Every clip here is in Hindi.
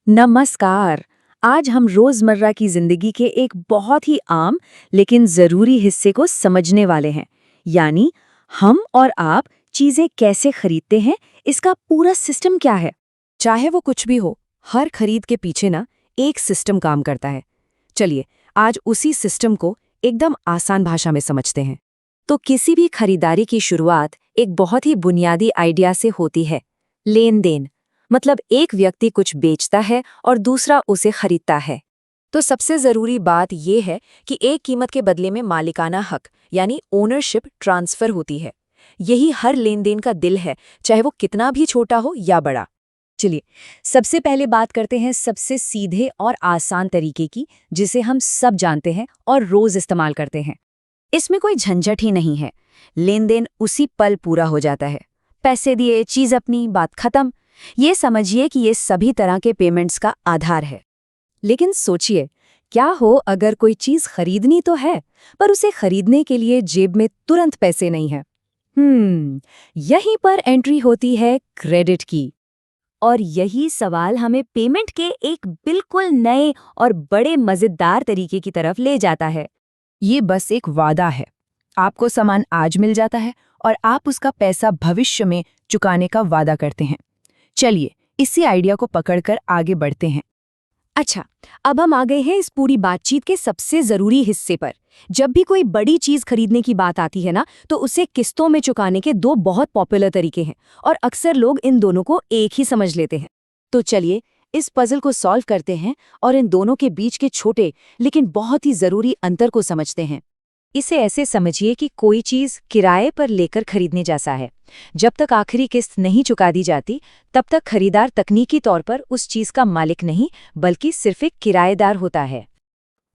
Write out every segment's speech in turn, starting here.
नमस्कार। आज हम रोजमर्रा की जिंदगी के एक बहुत ही आम लेकिन जरूरी हिस्से को समझने वाले हैं, यानी हम और आप चीजें कैसे खरीदते हैं, इसका पूरा सिस्टम क्या है। चाहे वो कुछ भी हो, हर खरीद के पीछे ना एक सिस्टम काम करता है। चलिए आज उसी सिस्टम को एकदम आसान भाषा में समझते हैं। तो किसी भी खरीदारी की शुरुआत एक बहुत ही बुनियादी आइडिया से होती है, लेन देन। मतलब एक व्यक्ति कुछ बेचता है और दूसरा उसे खरीदता है। तो सबसे जरूरी बात यह है कि एक कीमत के बदले में मालिकाना हक यानी ओनरशिप ट्रांसफर होती है। यही हर लेन देन का दिल है, चाहे वो कितना भी छोटा हो या बड़ा। चलिए सबसे पहले बात करते हैं सबसे सीधे और आसान तरीके की, जिसे हम सब जानते हैं और रोज इस्तेमाल करते हैं। इसमें कोई झंझट ही नहीं है, लेन देन उसी पल पूरा हो जाता है। पैसे दिए, चीज अपनी, बात खत्म। ये समझिए कि ये सभी तरह के पेमेंट्स का आधार है। लेकिन सोचिए, क्या हो अगर कोई चीज खरीदनी तो है, पर उसे खरीदने के लिए जेब में तुरंत पैसे नहीं है। यहीं पर एंट्री होती है क्रेडिट की। और यही सवाल हमें पेमेंट के एक बिल्कुल नए और बड़े मजेदार तरीके की तरफ ले जाता है। ये बस एक वादा है। आपको सामान आज मिल जाता है और आप उसका पैसा भविष्य में चुकाने का वादा करते हैं। चलिए इसी आइडिया को पकड़कर आगे बढ़ते हैं। अच्छा, अब हम आ गए हैं इस पूरी बातचीत के सबसे जरूरी हिस्से पर। जब भी कोई बड़ी चीज खरीदने की बात आती है ना, तो उसे किस्तों में चुकाने के दो बहुत पॉपुलर तरीके हैं और अक्सर लोग इन दोनों को एक ही समझ लेते हैं। तो चलिए इस पजल को सॉल्व करते हैं और इन दोनों के बीच के छोटे लेकिन बहुत ही जरूरी अंतर को समझते हैं। इसे ऐसे समझिए कि कोई चीज किराए पर लेकर खरीदने जैसा है। जब तक आखिरी किस्त नहीं चुका दी जाती, तब तक खरीदार तकनीकी तौर पर उस चीज का मालिक नहीं, बल्कि सिर्फ एक किराएदार होता है।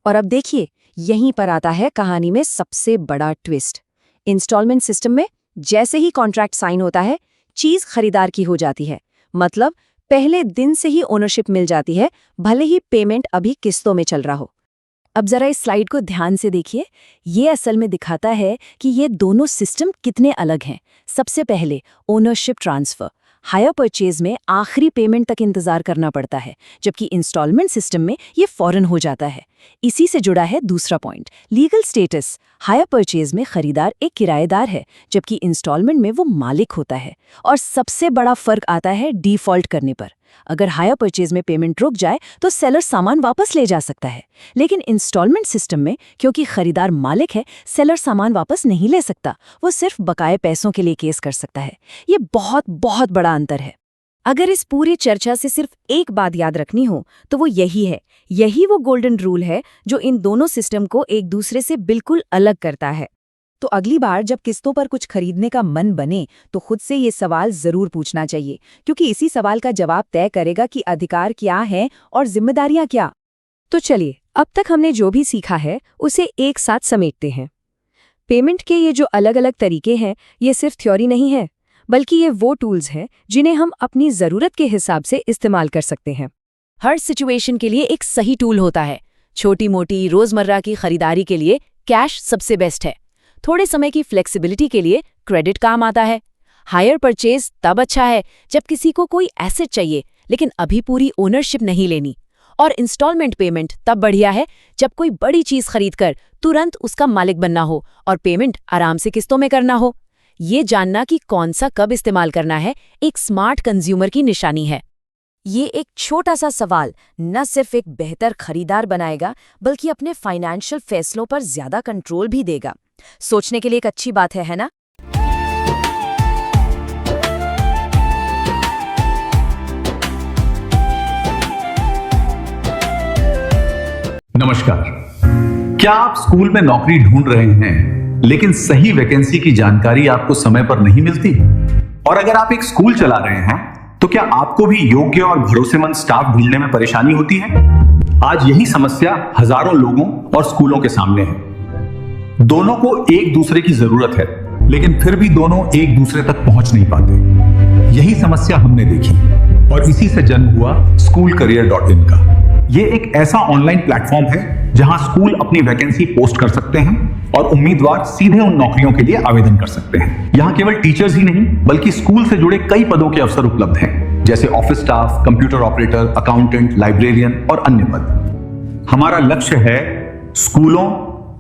और अब देखिए, यहीं पर आता है कहानी में सबसे बड़ा ट्विस्ट। इंस्टॉलमेंट सिस्टम में जैसे ही कॉन्ट्रैक्ट साइन होता है, चीज खरीदार की हो जाती है। मतलब पहले दिन से ही ओनरशिप मिल जाती है, भले ही पेमेंट अभी किस्तों में चल रहा हो। अब जरा इस स्लाइड को ध्यान से देखिए। ये असल में दिखाता है कि ये दोनों सिस्टम कितने अलग हैं। सबसे पहले ओनरशिप ट्रांसफर। हायर परचेज में आखिरी पेमेंट तक इंतजार करना पड़ता है, जबकि इंस्टॉलमेंट सिस्टम में ये फौरन हो जाता है। इसी से जुड़ा है दूसरा point, legal status. Hire purchase में खरीदार एक किराएदार है, जबकि इंस्टॉलमेंट में वो मालिक होता है। और सबसे बड़ा फर्क आता है डिफॉल्ट करने पर। अगर हायर परचेज में पेमेंट रुक जाए तो सेलर सामान वापस ले जा सकता है, लेकिन इंस्टॉलमेंट सिस्टम में क्योंकि खरीदार मालिक है, सेलर सामान वापस नहीं ले सकता। वो सिर्फ बकाए पैसों के लिए केस कर सकता है। ये बहुत बहुत बड़ा अंतर है। अगर इस पूरी चर्चा से सिर्फ एक बात याद रखनी हो तो वो यही है, यही वो गोल्डन रूल है जो इन दोनों सिस्टम को एक दूसरे से बिल्कुल अलग करता है। तो अगली बार जब किस्तों पर कुछ खरीदने का मन बने, तो खुद से ये सवाल जरूर पूछना चाहिए, क्योंकि इसी सवाल का जवाब तय करेगा कि अधिकार क्या है और जिम्मेदारियां क्या। तो चलिए, अब तक हमने जो भी सीखा है उसे एक साथ समेटते हैं। पेमेंट के ये जो अलग अलग तरीके हैं, ये सिर्फ थ्योरी नहीं है, बल्कि ये वो टूल्स हैं जिन्हें हम अपनी जरूरत के हिसाब से इस्तेमाल कर सकते हैं। हर सिचुएशन के लिए एक सही टूल होता है। छोटी मोटी रोजमर्रा की खरीदारी के लिए कैश सबसे बेस्ट है। थोड़े समय की फ्लेक्सिबिलिटी के लिए क्रेडिट काम आता है। हायर परचेज तब अच्छा है जब किसी को कोई एसेट चाहिए लेकिन अभी पूरी ओनरशिप नहीं लेनी। और इंस्टॉलमेंट पेमेंट तब बढ़िया है जब कोई बड़ी चीज खरीदकर तुरंत उसका मालिक बनना हो और पेमेंट आराम से किस्तों में करना हो। ये जानना कि कौन सा कब इस्तेमाल करना है, एक स्मार्ट कंज्यूमर की निशानी है। ये एक छोटा सा सवाल न सिर्फ एक बेहतर खरीदार बनाएगा, बल्कि अपने फाइनेंशियल फैसलों पर ज्यादा कंट्रोल भी देगा। सोचने के लिए एक अच्छी बात है ना? नमस्कार। क्या आप स्कूल में नौकरी ढूंढ रहे हैं, लेकिन सही वैकेंसी की जानकारी आपको समय पर नहीं मिलती? और अगर आप एक स्कूल चला रहे हैं, तो क्या आपको भी योग्य और भरोसेमंद स्टाफ ढूंढने में परेशानी होती है? आज यही समस्या हजारों लोगों और स्कूलों के सामने है। दोनों को एक दूसरे की जरूरत है, लेकिन फिर भी दोनों एक दूसरे तक पहुंच नहीं पाते। यही समस्या हमने देखी और इसी से जन्म हुआ SchoolCareer.in का। ये एक ऐसा ऑनलाइन प्लेटफॉर्म है जहां स्कूल अपनी वैकेंसी पोस्ट कर सकते हैं और उम्मीदवार सीधे उन नौकरियों के लिए आवेदन कर सकते हैं। यहाँ केवल टीचर्स ही नहीं, बल्कि स्कूल से जुड़े कई पदों के अवसर उपलब्ध हैं, जैसे office staff, computer operator, accountant, librarian और अन्य पद। हमारा लक्ष्य है स्कूलों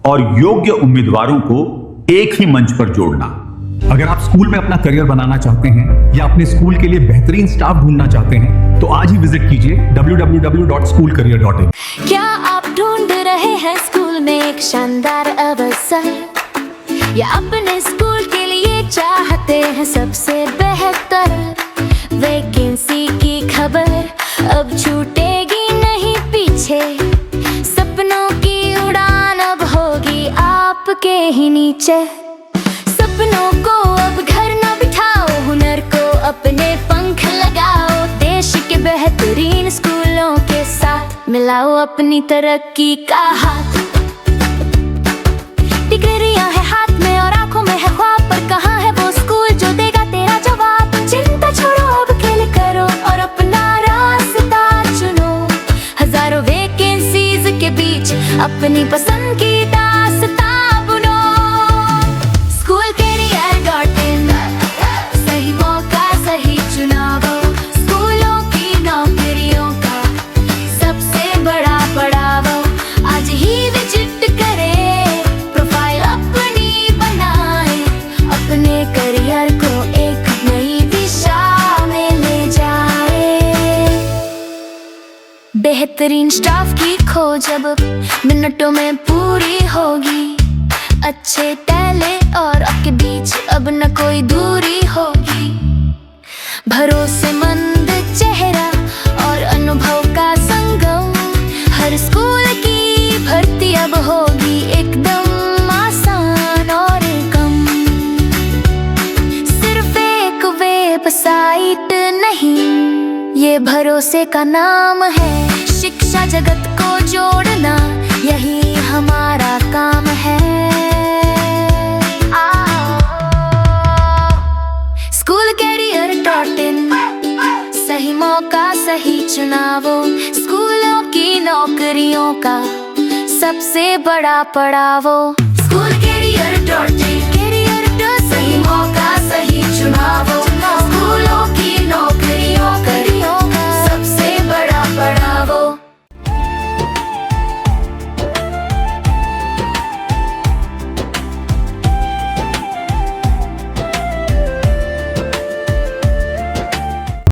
और योग्य उम्मीदवारों को एक ही मंच पर जोड़ना। अगर आप स्कूल में अपना करियर बनाना चाहते हैं या अपने स्कूल के लिए बेहतरीन स्टाफ ढूंढना चाहते हैं तो आज ही विजिट कीजिए www.schoolcareer.in। क्या आप ढूंढ रहे हैं स्कूल में एक शानदार अवसर, या अपने स्कूल के लिए चाहते हैं सबसे बेहतर वैकेंसी की खबर? अब छूटेगी नहीं पीछे, सपनों की उड़ान अब होगी आपके ही नीचे। सपनों को अब घर न बिठाओ, हुनर को अपने पंख लगाओ, देश के बेहतरीन स्कूलों के साथ मिलाओ अपनी तरक्की का हाथ। डिग्रियां है हाथ में और आंखों में है ख्वाब, पर कहाँ है वो स्कूल जो देगा तेरा जवाब? चिंता छोड़ो अब खेल करो और अपना रास्ता चुनो, हजारों वैकेंसीज के बीच अपनी पसंद की दास्तां बुनो। SchoolCareer.in, सही मौका सही चुनाव, स्कूलों की नौकरियों का सबसे बड़ा पड़ाव। आज ही विजिट करें, प्रोफाइल अपनी बनाएं, अपने करियर को एक नई दिशा में ले जाएं। बेहतरीन स्टाफ की खोज अब मिनटों में पूरी होगी, अच्छे टैलेंट और आपके बीच अब न कोई दूरी होगी। भरोसेमंद चेहरा और अनुभव का संगम, हर स्कूल की भर्ती अब होगी एकदम आसान और कम। सिर्फ एक वेबसाइट नहीं, ये भरोसे का नाम है। शिक्षा जगत को जोड़ना यही हमारा काम है। SchoolCareer.in, सही मौका सही चुनावों, स्कूलों की नौकरियों का सबसे बड़ा पड़ावो। SchoolCareer.in, सही मौका सही चुनावों, स्कूलों